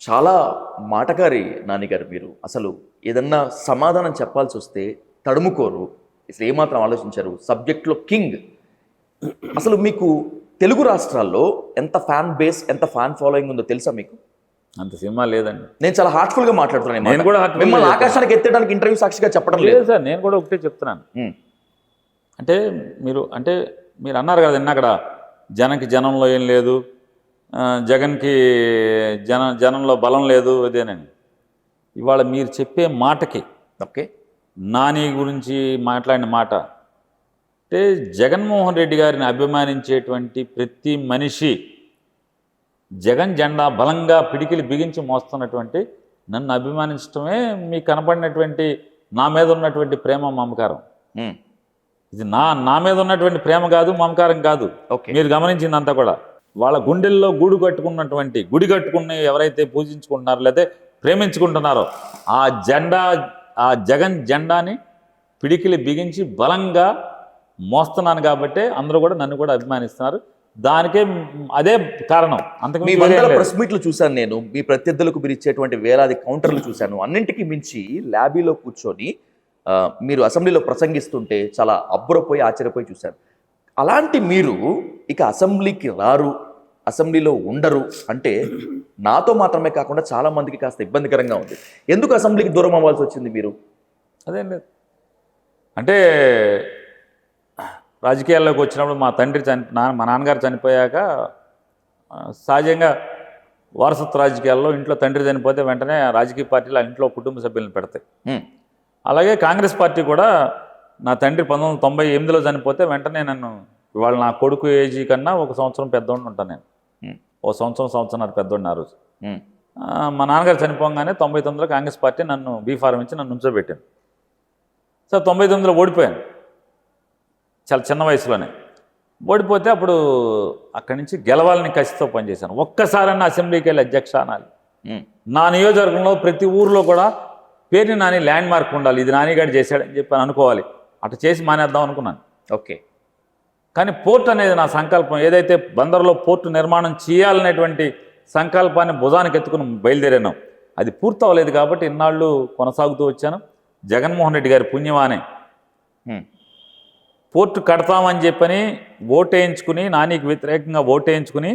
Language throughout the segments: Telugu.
చాలా మాటకారి నాన్నగారు మీరు. అసలు ఏదన్నా సమాధానం చెప్పాల్సి వస్తే తడుముకోరు. అసలు ఏమాత్రం ఆలోచించరు. సబ్జెక్ట్లో కింగ్. అసలు మీకు తెలుగు రాష్ట్రాల్లో ఎంత ఫ్యాన్ బేస్, ఎంత ఫ్యాన్ ఫాలోయింగ్ ఉందో తెలుసా మీకు? అంత సినిమా లేదండి. నేను చాలా హార్ట్ఫుల్గా మాట్లాడుతున్నాను. నేను కూడా heartful గా మిమ్మల్ని చెప్తాను. ఆకాశానికి ఎత్తడానికి ఇంటర్వ్యూ సాక్షిగా చెప్పడం లేదు. లేదు సార్, నేను కూడా ఒకటే చెప్తున్నాను. అంటే మీరు అన్నారు కదా అక్కడ జనంలో ఏం లేదు, జగన్కి జనంలో బలం లేదు అదేనని. ఇవాళ మీరు చెప్పే మాటకి ఓకే, నాని గురించి మాట్లాడిన మాట అంటే జగన్మోహన్ రెడ్డి గారిని అభిమానించేటువంటి ప్రతి మనిషి జగన్ జెండా బలంగా పిడికిలి బిగించి మోస్తున్నటువంటి నన్ను అభిమానించడమే మీకు కనపడినటువంటి నా మీద ఉన్నటువంటి ప్రేమ మమకారం. ఇది నా మీద ఉన్నటువంటి ప్రేమ కాదు, మమకారం కాదు. మీరు గమనించిందంతా కూడా వాళ్ళ గుండెల్లో గుడి కట్టుకుని ఎవరైతే పూజించుకుంటున్నారో లేదా ప్రేమించుకుంటున్నారో ఆ జగన్ జెండాని పిడికిలి బిగించి బలంగా మోస్తున్నాను కాబట్టి అందరూ కూడా నన్ను కూడా అభిమానిస్తున్నారు. దానికే అదే కారణం. అంతకు మీ వందల ప్రెస్ మీట్లు చూశాను నేను. మీ ప్రత్యర్థులకు మీరు ఇచ్చేటువంటి వేలాది కౌంటర్లు చూశాను. అన్నింటికి మించి ల్యాబీలో కూర్చొని మీరు అసెంబ్లీలో ప్రసంగిస్తుంటే చాలా అబ్బురపోయి ఆశ్చర్యపోయి చూశాను. అలాంటి మీరు ఇక అసెంబ్లీకి రారు, అసెంబ్లీలో ఉండరు అంటే నాతో మాత్రమే కాకుండా చాలా మందికి కాస్త ఇబ్బందికరంగా ఉంది. ఎందుకు అసెంబ్లీకి దూరం అవ్వాల్సి వచ్చింది మీరు? అదేం లేదు, అంటే రాజకీయాల్లోకి వచ్చినప్పుడు మా నాన్నగారు చనిపోయాక సహజంగా వారసత్వ రాజకీయాల్లో ఇంట్లో తండ్రి చనిపోతే వెంటనే రాజకీయ పార్టీలు ఆ ఇంట్లో కుటుంబ సభ్యులను పెడతాయి. అలాగే కాంగ్రెస్ పార్టీ కూడా నా తండ్రి 1998లో చనిపోతే వెంటనే నన్ను ఇవాళ నా కొడుకు ఏజీ కన్నా 1 సంవత్సరం పెద్దోడిని ఉంటాను నేను. 1 సంవత్సరం పెద్దోడిని ఆ రోజు. మా నాన్నగారు చనిపోగానే 99లో కాంగ్రెస్ పార్టీ నన్ను బీఫారం ఇచ్చి నన్ను ఉంచోబెట్టింది. సో 99లో ఓడిపోయాను, చాలా చిన్న వయసులోనే ఓడిపోతే అప్పుడు అక్కడి నుంచి గెలవాలని కసితో పనిచేశాను. ఒక్కసారన్నా అసెంబ్లీకి వెళ్ళి అధ్యక్ష అనాలి. నా నియోజకవర్గంలో ప్రతి ఊర్లో కూడా పేరుని నాని ల్యాండ్ మార్క్ ఉండాలి, ఇది నానిగాడు చేశాడని చెప్పి అనుకోవాలి. అటు చేసి మానేద్దాం అనుకున్నాను. ఓకే, కానీ పోర్ట్ అనేది నా సంకల్పం. ఏదైతే బందర్లో పోర్టు నిర్మాణం చేయాలనేటువంటి సంకల్పాన్ని భుజానికి ఎత్తుకుని బయలుదేరాను. అది పూర్తవలేదు కాబట్టి ఇన్నాళ్ళు కొనసాగుతూ వచ్చాను. జగన్మోహన్ రెడ్డి గారి పుణ్యమానే పోర్టు కడతామని చెప్పని ఓటేయించుకుని, నానికి వ్యతిరేకంగా ఓటేయించుకుని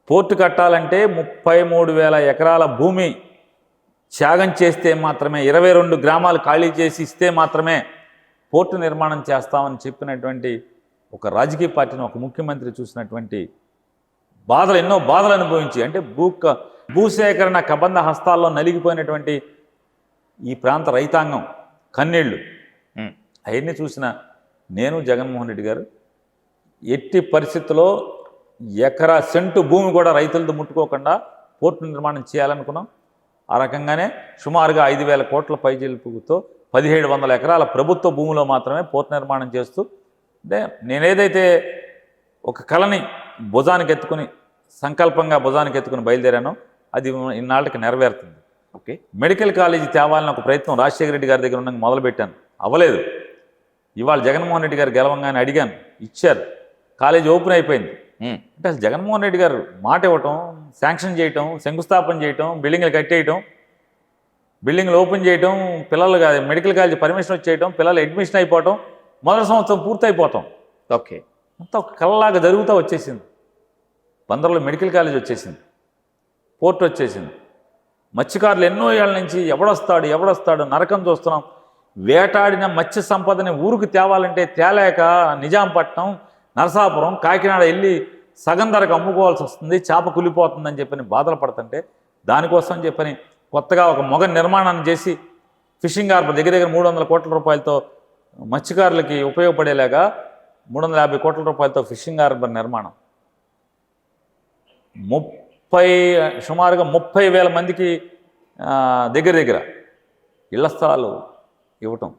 పోర్టు కట్టాలంటే 33,000 ఎకరాల భూమి త్యాగం చేస్తే మాత్రమే, 22 గ్రామాలు ఖాళీ చేసి ఇస్తే మాత్రమే పోర్టు నిర్మాణం చేస్తామని చెప్పినటువంటి ఒక రాజకీయ పార్టీని ఒక ముఖ్యమంత్రి చూసినటువంటి బాధలు, ఎన్నో బాధలు అనుభవించి, అంటే భూసేకరణ కబంధ హస్తాల్లో నలిగిపోయినటువంటి ఈ ప్రాంత రైతాంగం కన్నీళ్లు అవన్నీ చూసిన నేను జగన్మోహన్ రెడ్డి గారు ఎట్టి పరిస్థితుల్లో సెంటు భూమి కూడా రైతులతో ముట్టుకోకుండా పోర్టు నిర్మాణం చేయాలనుకున్నాం. ఆ రకంగానే సుమారుగా 5,000 కోట్ల పైచిలుపుతో 1,700 ఎకరాల ప్రభుత్వ భూమిలో మాత్రమే పోర్టు నిర్మాణం చేస్తూ, అంటే నేనేదైతే ఒక కళని భుజానికి ఎత్తుకుని సంకల్పంగా భుజానికి ఎత్తుకుని బయలుదేరానో అది ఇన్నాళ్ళకి నెరవేరుతుంది. ఓకే, మెడికల్ కాలేజీ తేవాలని ఒక ప్రయత్నం రాజశేఖర రెడ్డి గారి దగ్గర ఉండగా మొదలుపెట్టాను, అవ్వలేదు. ఇవాళ జగన్మోహన్ రెడ్డి గారు గెలవంగానే అడిగాను, ఇచ్చారు, కాలేజీ ఓపెన్ అయిపోయింది. అంటే అసలు జగన్మోహన్ రెడ్డి గారు మాట ఇవ్వటం, శాంక్షన్ చేయటం, శంకుస్థాపన చేయటం, బిల్డింగ్లు కట్టేయటం, బిల్డింగ్లు ఓపెన్ చేయటం, పిల్లలు మెడికల్ కాలేజీ పర్మిషన్ వచ్చేయటం, పిల్లలు అడ్మిషన్ అయిపోవటం, మొదటి సంవత్సరం పూర్తయిపోవటం, ఓకే, అంతా ఒక కళ్ళలాగా జరుగుతూ వచ్చేసింది. బందర్లో మెడికల్ కాలేజ్ వచ్చేసింది, పోర్ట్ వచ్చేసింది. మత్స్యకారులు ఎన్నో ఏళ్ళ నుంచి ఎవడొస్తాడు నరకం చూస్తున్నాం. వేటాడిన మత్స్య సంపదని ఊరికి తేవాలంటే తేలేక నిజాంపట్నం, నరసాపురం, కాకినాడ వెళ్ళి సగం ధరకు అమ్ముకోవాల్సి వస్తుంది, చేప కులిపోతుందని చెప్పని బాధలు పడుతుంటే దానికోసం చెప్పని కొత్తగా ఒక మొగ నిర్మాణాన్ని చేసి ఫిషింగ్ హార్బర్ దగ్గర 300 కోట్ల రూపాయలతో మత్స్యకారులకి ఉపయోగపడేలాగా 350 కోట్ల రూపాయలతో ఫిషింగ్ హార్బర్ నిర్మాణం, సుమారుగా 30,000 మందికి దగ్గర ఇళ్ల స్థలాలు ఇవ్వటం.